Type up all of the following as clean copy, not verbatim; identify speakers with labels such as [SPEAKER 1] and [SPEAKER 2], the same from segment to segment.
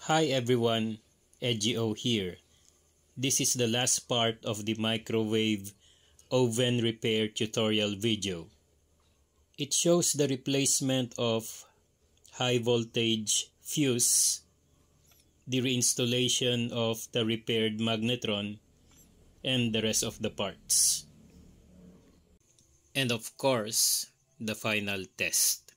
[SPEAKER 1] Hi everyone, EGO here. This is the last part of the microwave oven repair tutorial video. It shows the replacement of high voltage fuse, the reinstallation of the repaired magnetron, and the rest of the parts. And of course, the final test.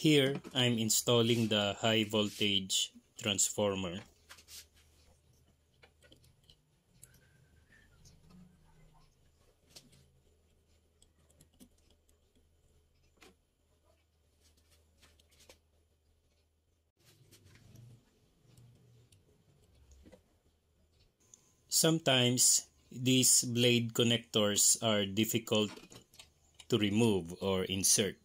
[SPEAKER 1] Here, I'm installing the high voltage transformer. Sometimes, these blade connectors are difficult to remove or insert.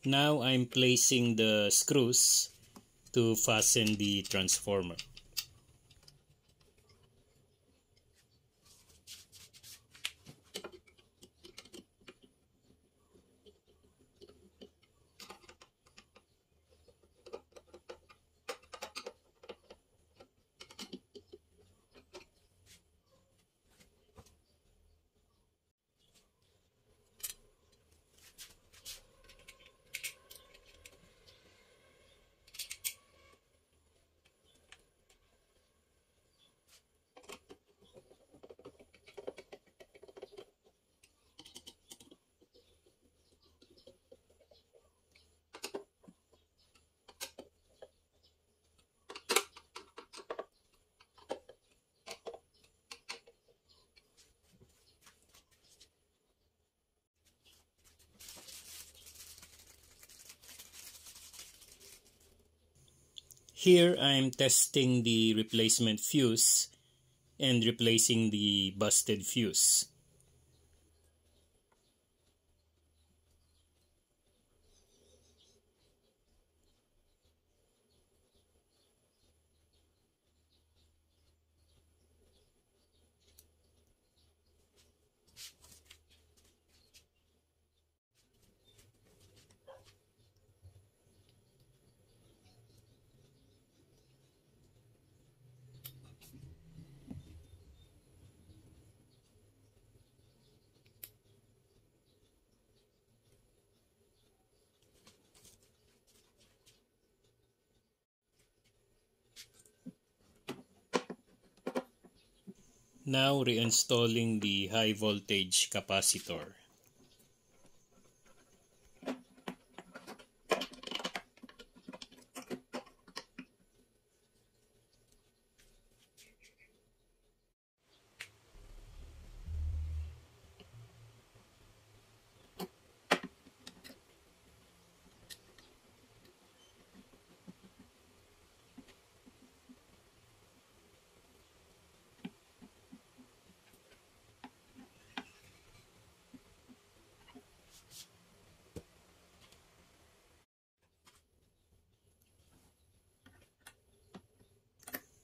[SPEAKER 1] Now I'm placing the screws to fasten the transformer. Here I'm testing the replacement fuse and replacing the busted fuse. Now reinstalling the high voltage capacitor.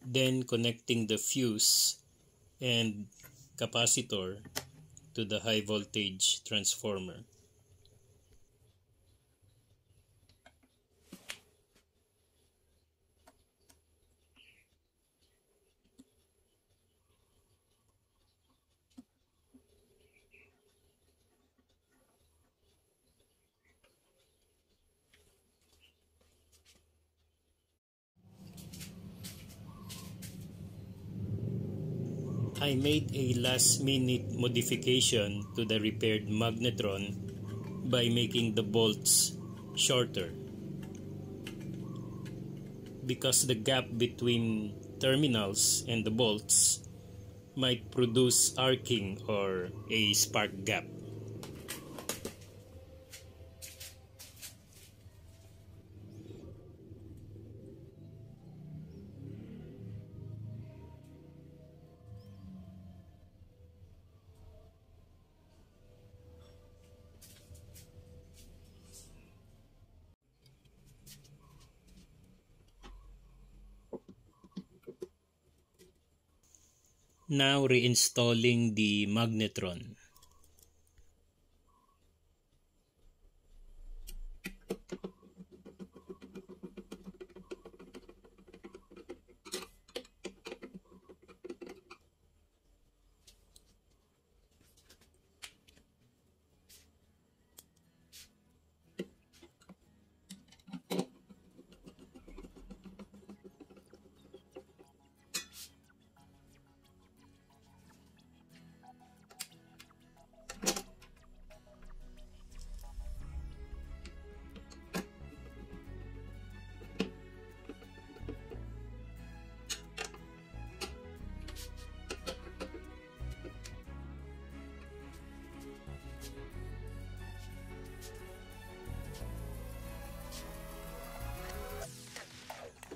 [SPEAKER 1] Then connecting the fuse and capacitor to the high voltage transformer. I made a last-minute modification to the repaired magnetron by making the bolts shorter, because the gap between terminals and the bolts might produce arcing or a spark gap. Now reinstalling the magnetron.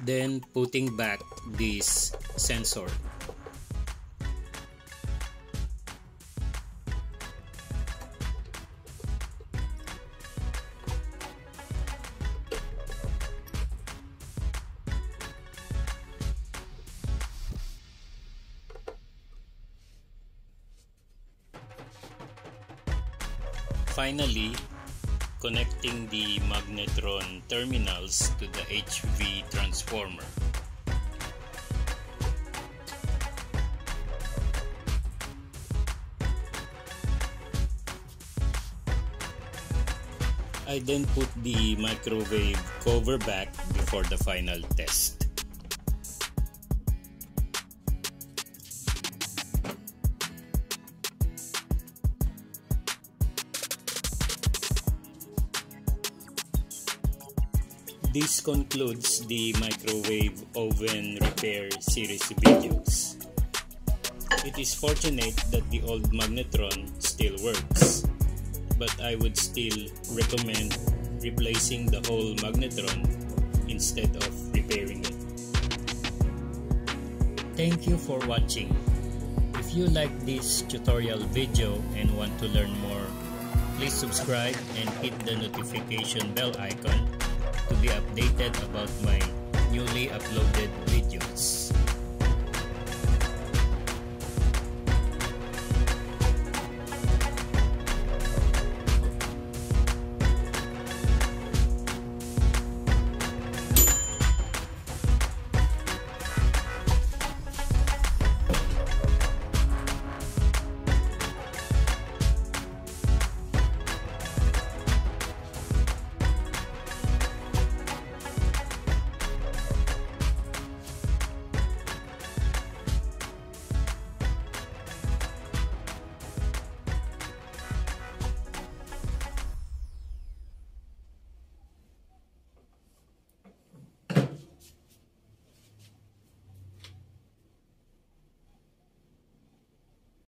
[SPEAKER 1] Then putting back this sensor. Finally, connecting the magnetron terminals to the HV transformer. I then put the microwave cover back before the final test. This concludes the microwave oven repair series videos. It is fortunate that the old magnetron still works, but I would still recommend replacing the whole magnetron instead of repairing it. Thank you for watching. If you like this tutorial video and want to learn more, please subscribe and hit the notification bell icon to be updated about my newly uploaded videos.